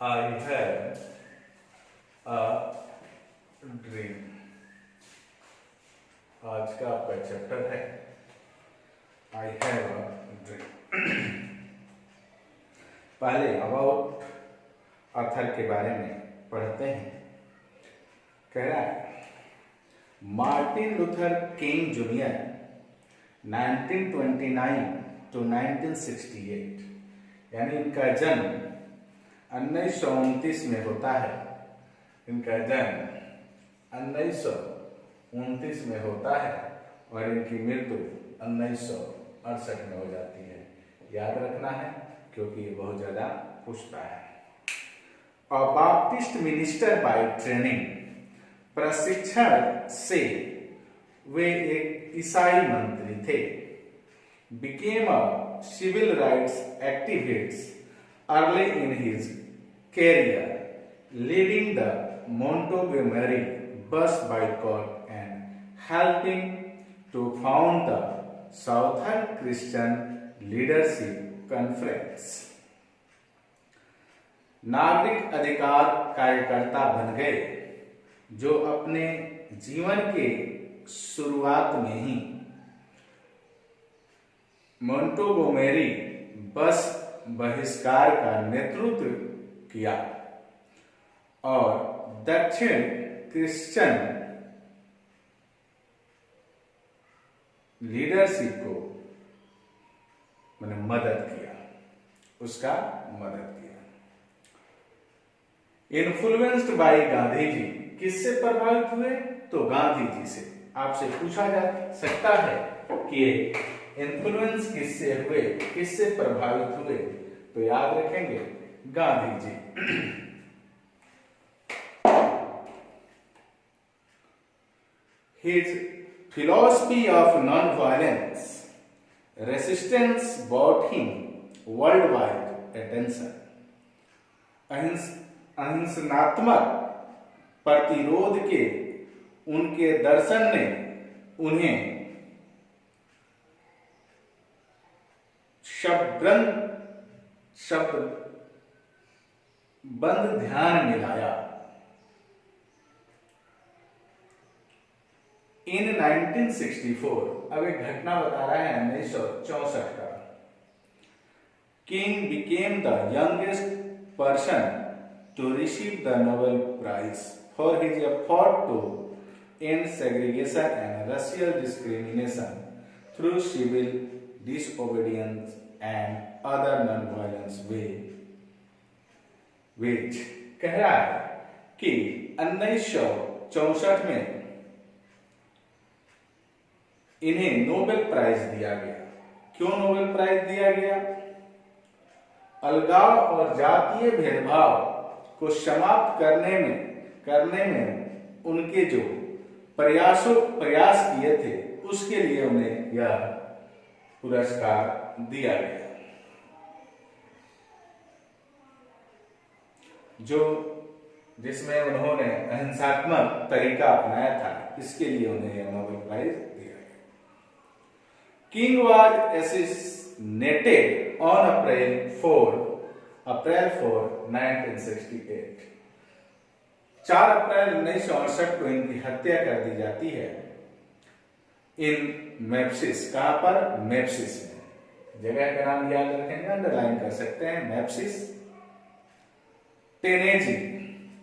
I have a dream। आज का आपका चैप्टर है आई हैव अ ड्रीम। पहले अबाउट ऑथर के बारे में पढ़ते हैं। कह रहा है Martin Luther king junior 1929 to 1968, यानी इनका जन्म 1929 में होता है। इनका जन्म 1929 में होता है और इनकी मृत्यु 1968 में हो जाती है। याद रखना है क्योंकि ये बहुत ज्यादा पूछता है। A Baptist minister by training, प्रशिक्षण से वे एक ईसाई मंत्री थे। Became a civil rights activist early in his career, leading the Montgomery bus boycott and helping to found the Southern Christian Leadership Conference। नागरिक अधिकार कार्यकर्ता बन गए जो अपने जीवन के शुरुआत में ही मोंटगोमेरी बस बहिष्कार का नेतृत्व किया और दक्षिण क्रिश्चियन लीडरशिप को मैंने मदद किया, उसका मदद किया। इन्फ्लुएंस्ड बाय गांधी जी, किससे प्रभावित हुए? तो गांधी जी से। आपसे पूछा जा सकता है कि इन्फ्लुएंस किससे हुए, किससे प्रभावित हुए? तो याद रखेंगे Gandhi ji. His philosophy of non-violence resistance brought him worldwide attention। अहिंसात्मक प्रतिरोध के उनके दर्शन ने उन्हें शब्दबंद ध्यान में लाया। इन 1964, अब एक घटना बता रहा है 1964 का। King became the youngest person to receive the Nobel prize for his effort to end segregation and racial discrimination through civil disobedience and other non-violence way, which कह रहा है कि 1964 में इन्हें नोबेल प्राइज दिया गया। क्यों नोबेल प्राइज दिया गया? अलगाव और जातीय भेदभाव को समाप्त करने में उनके जो प्रयास किए थे उसके लिए उन्हें यह पुरस्कार दिया गया। जिसमें उन्होंने अहिंसात्मक तरीका अपनाया था, इसके लिए उन्हें यह नोबेल प्राइज दिया गया। King was assassinated on April 4, 1968। 4 अप्रैल 1968 को इनकी हत्या कर दी जाती है इन मेप्सिस। कहां पर? मेप्सिस में। जगह का नाम याद रखेंगे, अंडरलाइन कर सकते हैं, Memphis, Tennessee.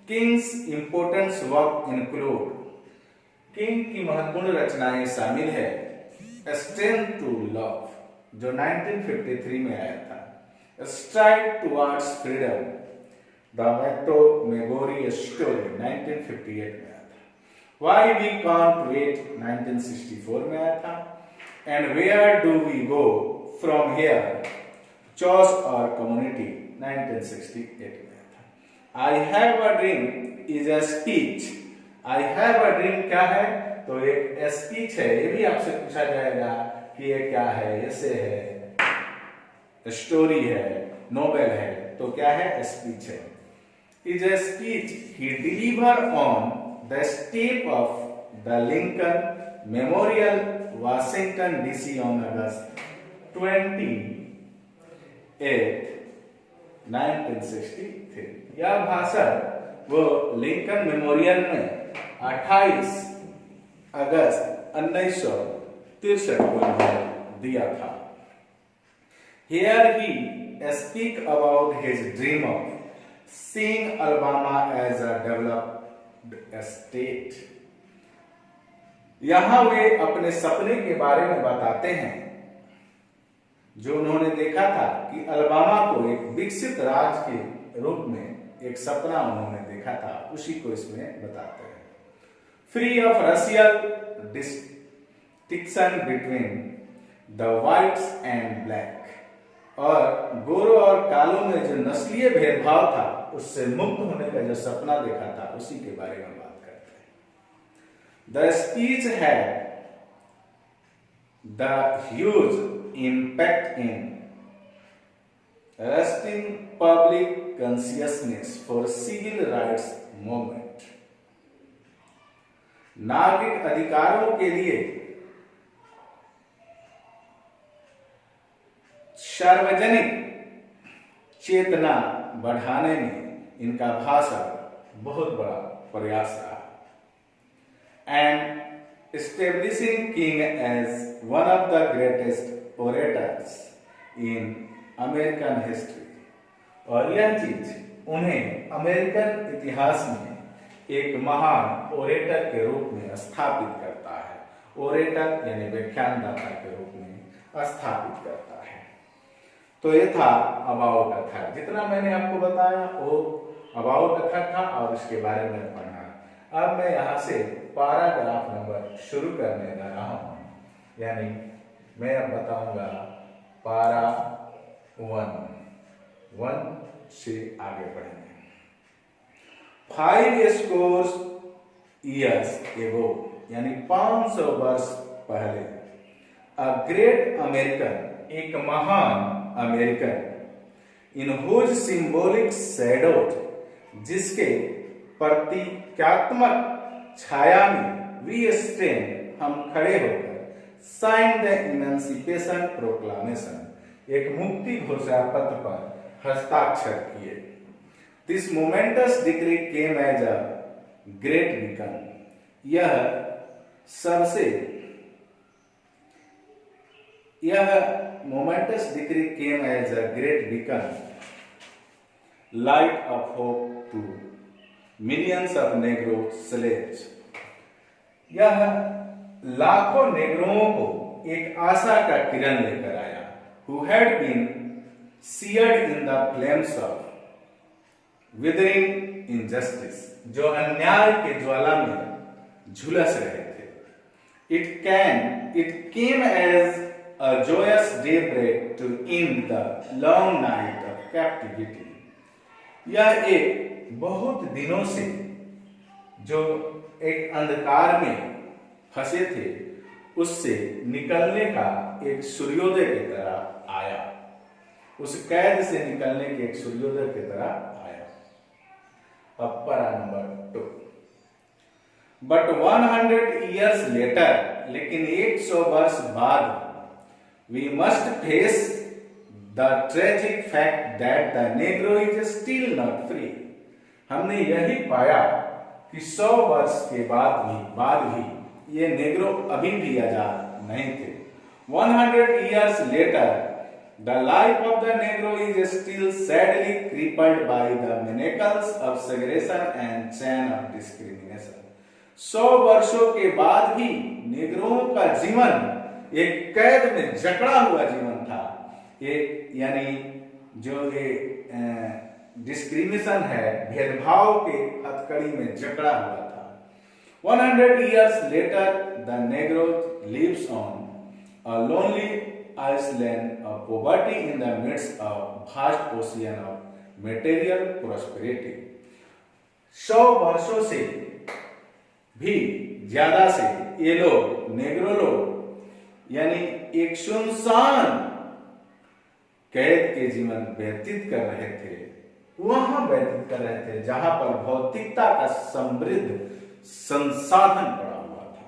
King's importance work include, King की महत्वपूर्ण रचनाएं शामिल है स्ट्रेंथ टू लव, जो 1953 में आया था। STRIDE towards freedom, the Montgomery story 1958 में आया था। व्हाई वी कांट वेट 1964 में आया था। And where do we go from here, choice और कम्युनिटी 1968 में आया था। I have a dream is a speech. I have a dream क्या है? तो एक स्पीच है। ये भी आपसे पूछा जाएगा कि ये क्या है? ऐसे है, स्टोरी है, नोवेल है, तो क्या है? स्पीच है। Is a speech he deliver on the step of the Lincoln memorial, Washington DC on August 28, 1963। यह भाषण वो लिंकन मेमोरियल में 28 अगस्त 1963 को दिया था। Here he speak about his dream of seeing Alabama as a developed state। यहां वे अपने सपने के बारे में बताते हैं जो उन्होंने देखा था कि अलबामा को एक विकसित राज्य के रूप में एक सपना उन्होंने देखा था, उसी को इसमें बताते हैं। Free of racial distinction between the whites and black, और गोरों और कालों में जो नस्लीय भेदभाव था उससे मुक्त होने का जो सपना देखा था उसी के बारे में बात करते हैं। The speech had the huge impact in arresting public consciousness for civil rights movement। नागरिक अधिकारों के लिए सार्वजनिक चेतना बढ़ाने में इनका भाषण बहुत बड़ा प्रयास रहा। And establishing King as one of the greatest orators in American history, और यह चीज उन्हें अमेरिकन इतिहास में एक महान ओरेटर के रूप में स्थापित करता है। ओरेटर यानी व्याख्यानदाता के रूप में स्थापित करता है। तो ये था अबाउट अथर। जितना मैंने आपको बताया वो अबाउट अथर था और इसके बारे में पढ़ा। अब मैं यहाँ से पैराग्राफ नंबर शुरू करने जा रहा हूँ, यानी मैं अब बताऊंगा पारा 1 से आगे बढ़ेंगे। 5 scores years ago, यानी 500 वर्ष पहले, अ ग्रेट अमेरिकन, एक महान American, in whose symbolic shadow, जिसके प्रतीकात्मक छाया में वी स्टैंड, हम खड़े होकर, साइन द इमेंसिपेशन प्रोक्लामेशन, एक मुक्ति घोषणा पत्र पर हस्ताक्षर किए। This momentous decree came as a great beacon, यह momentous decree came as a great beacon, light of hope to millions of Negro slaves, यह लाखों नेग्रोओं को एक आशा का किरण लेकर आया। Who had been seared in the flames of withering injustice, जो अन्याय के ज्वाला में झुलस रहे थे। It came as a joyous daybreak to end the long night of captivity, यह एक बहुत दिनों से जो एक अंधकार में फंसे थे उससे निकलने का एक सूर्योदय की तरह आया, उस कैद से निकलने के एक सूर्योदय की तरह आया। अब para number 2। But 100 years later, लेकिन 100 वर्ष बाद, we must face the tragic fact that the Negro is still not free, हमने यही पाया कि 100 वर्ष के बाद भी ये नेग्रो अभी भी आजाद नहीं थे। 100 years later, the life of the Negro is still sadly crippled by the manacles of segregation and chain of discrimination। 100 वर्षों के बाद भी नेग्रोओं का जीवन एक कैद में जकड़ा हुआ जीवन था, एक यानी जो ये डिस्क्रिमिनेशन है, भेदभाव के हथकड़ी में जकड़ा हुआ था। 100 years later, the Negro lives on a lonely island of poverty in the midst of vast ocean of material prosperity। 100 वर्षों से भी ज्यादा से ये लोग, नेग्रो लोग, यानी एक सुनसान कैद के जीवन व्यतीत कर रहे थे, वहां व्यतीत कर रहे थे जहां पर भौतिकता का समृद्ध संसाधन पड़ा हुआ था।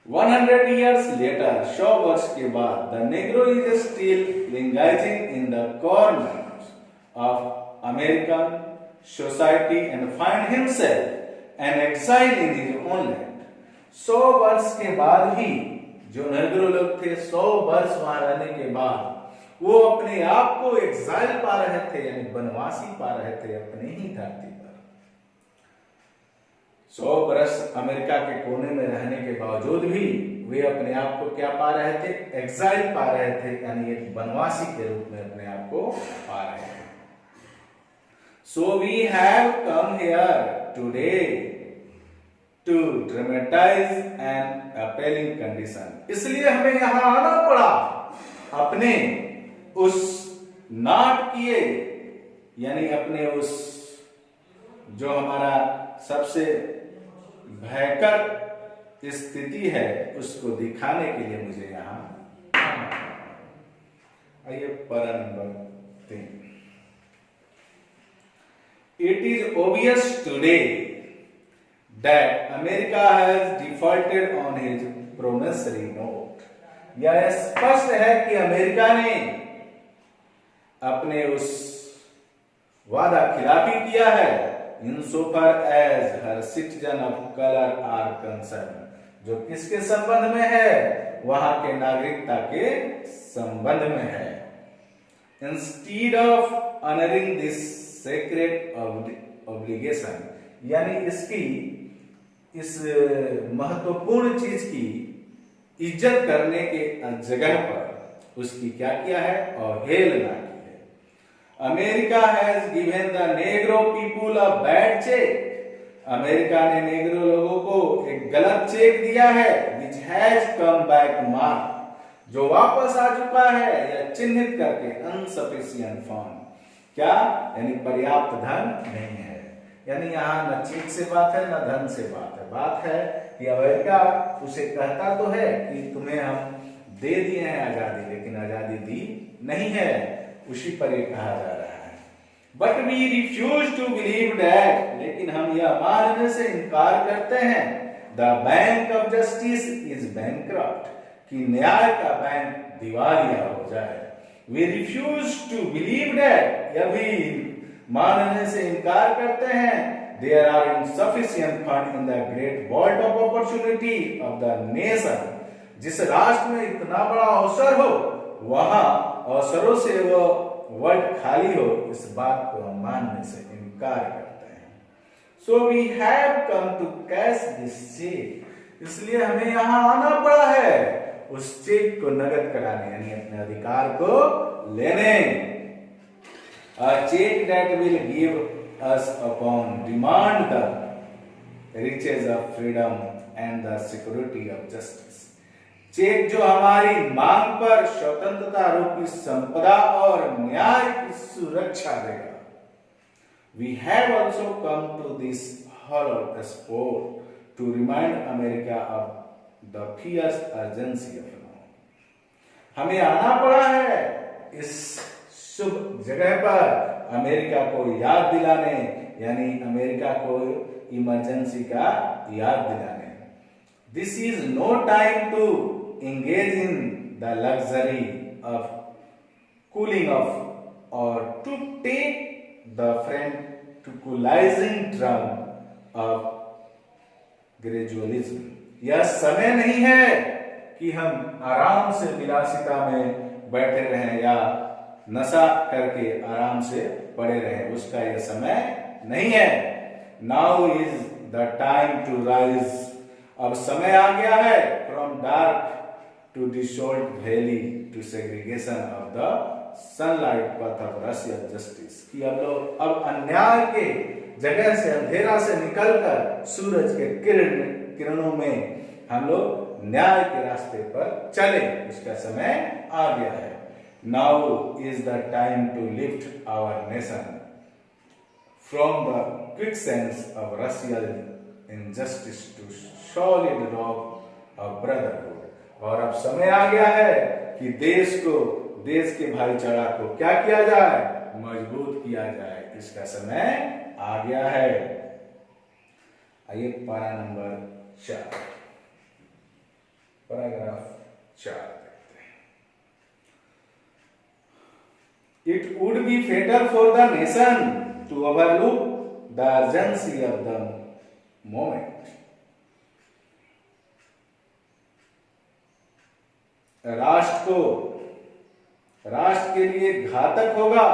100 years later, 100 वर्ष के बाद, the Negro is still engaging in the corners of American society and find himself an exile in his own land. 100 वर्ष के बाद भी जो नेग्रो लोग थे, 100 वर्ष वहां रहने के बाद वो अपने आप को एक्साइल पा रहे थे, यानी वनवासी पा रहे थे अपने ही धरती पर। 100 वर्ष अमेरिका के कोने में रहने के बावजूद भी वे अपने आप को क्या पा रहे थे? एक्साइल पा रहे थे, यानी एक वनवासी के रूप में अपने आप को पा रहे थे। So we have come here today to dramatize an appalling condition. इसलिए हमें यहां आना पड़ा अपने उस नाटकीय, यानी अपने उस जो हमारा सबसे भयंकर स्थिति है उसको दिखाने के लिए मुझे यहां आना पड़ा। आइए para number 3। It is obvious today that America has defaulted on his promissory note. यह स्पष्ट है कि अमेरिका ने अपने उस वादा खिलाफी किया है, insofar as her citizen of color are concerned, जो किसके संबंध में है? वहां के नागरिकता के संबंध में है। Instead of honoring this sacred obligation, यानी इसकी इस महत्वपूर्ण चीज की इज्जत करने के जगह पर उसकी क्या किया है? अवहेलना की है। America has given the Negro people a bad cheque, America ने नेग्रो लोगों को एक गलत चेक दिया है, which has come back mark, जो वापस आ चुका है या चिन्हित करके अनसफिशिएंट फंड, क्या? यानी पर्याप्त धन नहीं है। यानी यहाँ न चेक से बात है न धन से बात है। बात है कि अमेरिका उसे कहता तो है कि तुम्हें हम दे दिए हैं आजादी, लेकिन आजादी दी नहीं है, उसी पर ये कहा जा रहा है। But we refuse to believe that, लेकिन हम यह मानने से इनकार करते हैं, the bank of justice is bankrupt, कि न्याय का बैंक दिवालिया हो जाए। We refuse to believe that, यह भी मानने से इनकार करते हैं, there are insufficient fund in the great vault of opportunity of the nation, जिस राष्ट्र में इतना बड़ा अवसर हो वहां अवसरों से वो वर्ल्ड खाली हो, इस बात को हम मानने से इनकार करते हैं। So we have come to cash this cheque, इसलिए हमें यहां आना पड़ा है उस चेक को नगद कराने, यानी अपने अधिकार को लेने। A check that will give us upon demand the riches of freedom and the security of justice, cheque जो हमारी मांग पर स्वतंत्रता रूपी संपदा और न्याय की सुरक्षा देगा। We have also come to this hollow spot to remind America of the fierce urgency of law. हमें आना पड़ा है इस शुभ जगह पर अमेरिका को याद दिलाने, यानी अमेरिका को इमरजेंसी का याद दिलाने। This is no time to engage in the luxury of cooling off और to take the tranquilizing drug of gradualism. यह समय नहीं है कि हम आराम से विलासिता में बैठे रहें या नशा करके आराम से पड़े रहे, उसका यह समय नहीं है। Now is the time to rise, अब समय आ गया है, from dark to desolate valley to segregation of the sunlight path of racial justice, कि अब अन्याय के जगह से, अंधेरा से निकलकर सूरज के किरणों में हम लोग न्याय के रास्ते पर चले, उसका समय आ गया है। Now is the time to lift our nation from the quicksands of racial injustice to solid rock of brotherhood, और अब समय आ गया है कि देश के भाईचारा को क्या किया जाए? मजबूत किया जाए, इसका समय आ गया है। आइए पारा नंबर 4। पैराग्राफ 4 देखते हैं। It would be fatal for the nation to overlook the urgency of the moment. राष्ट्र के लिए घातक होगा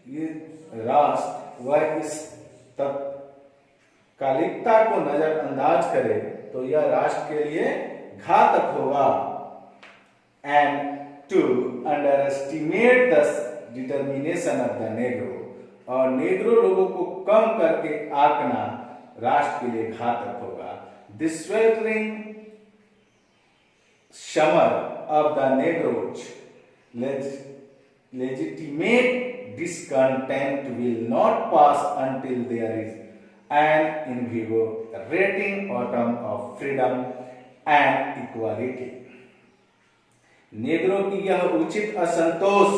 ये राष्ट्र वह इस तत्कालिकता को नजरअंदाज करे तो यह राष्ट्र के लिए घातक होगा। And to underestimate the determination of the Negro, और नेग्रो लोगों को कम करके आंकना राष्ट्र के लिए घातक होगा। This sweltering summer of the Negroes legitimate discontent will not pass until there is an invigorating autumn of freedom and equality। Negro की यह उचित असंतोष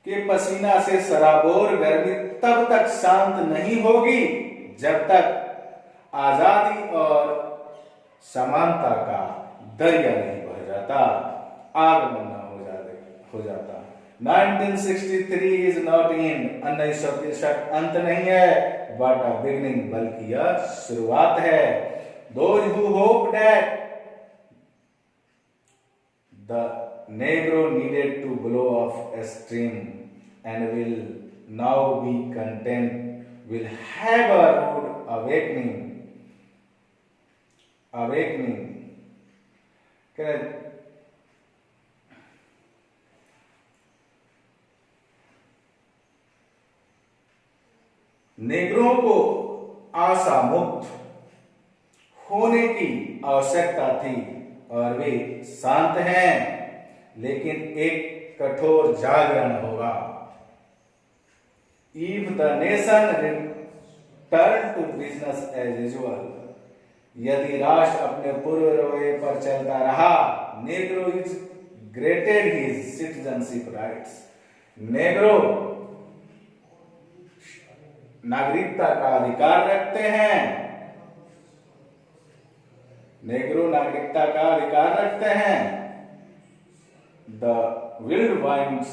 के पसीना से सराबोर गर्मी तब तक शांत नहीं होगी जब तक आजादी और समानता का दरिया नहीं बह जाता, आगमन न हो जाता। 1963 इज नॉट इन, 1963 अंत नहीं है, बट अ बिगिनिंग, बल्कि यह शुरुआत है। Those who hope that the Negro needed to blow off a stream and will now be content will have a rude awakening. नेग्रों को आशा मुक्त होने की आवश्यकता थी और वे शांत हैं, लेकिन एक कठोर जागरण होगा। If the nation return to business as usual, यदि राष्ट्र अपने पूर्व रवैये पर चलता रहा, Negro is granted his citizenship rights, Negro नागरिकता का अधिकार रखते हैं, नेग्रो नागरिकता का अधिकार रखते हैं। The whirlwinds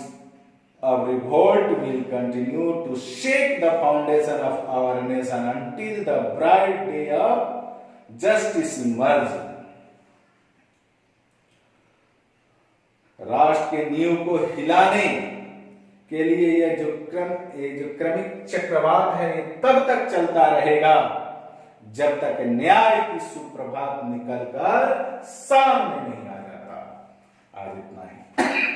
of revolt will continue to shake the foundation of our nation until the bright day of justice emerge। राष्ट्र के नींव को हिलाने के लिए ये जो क्रमिक चक्रवात है ये तब तक चलता रहेगा जब तक न्याय की सुप्रभात निकलकर सामने नहीं आ जाता। आज इतना ही।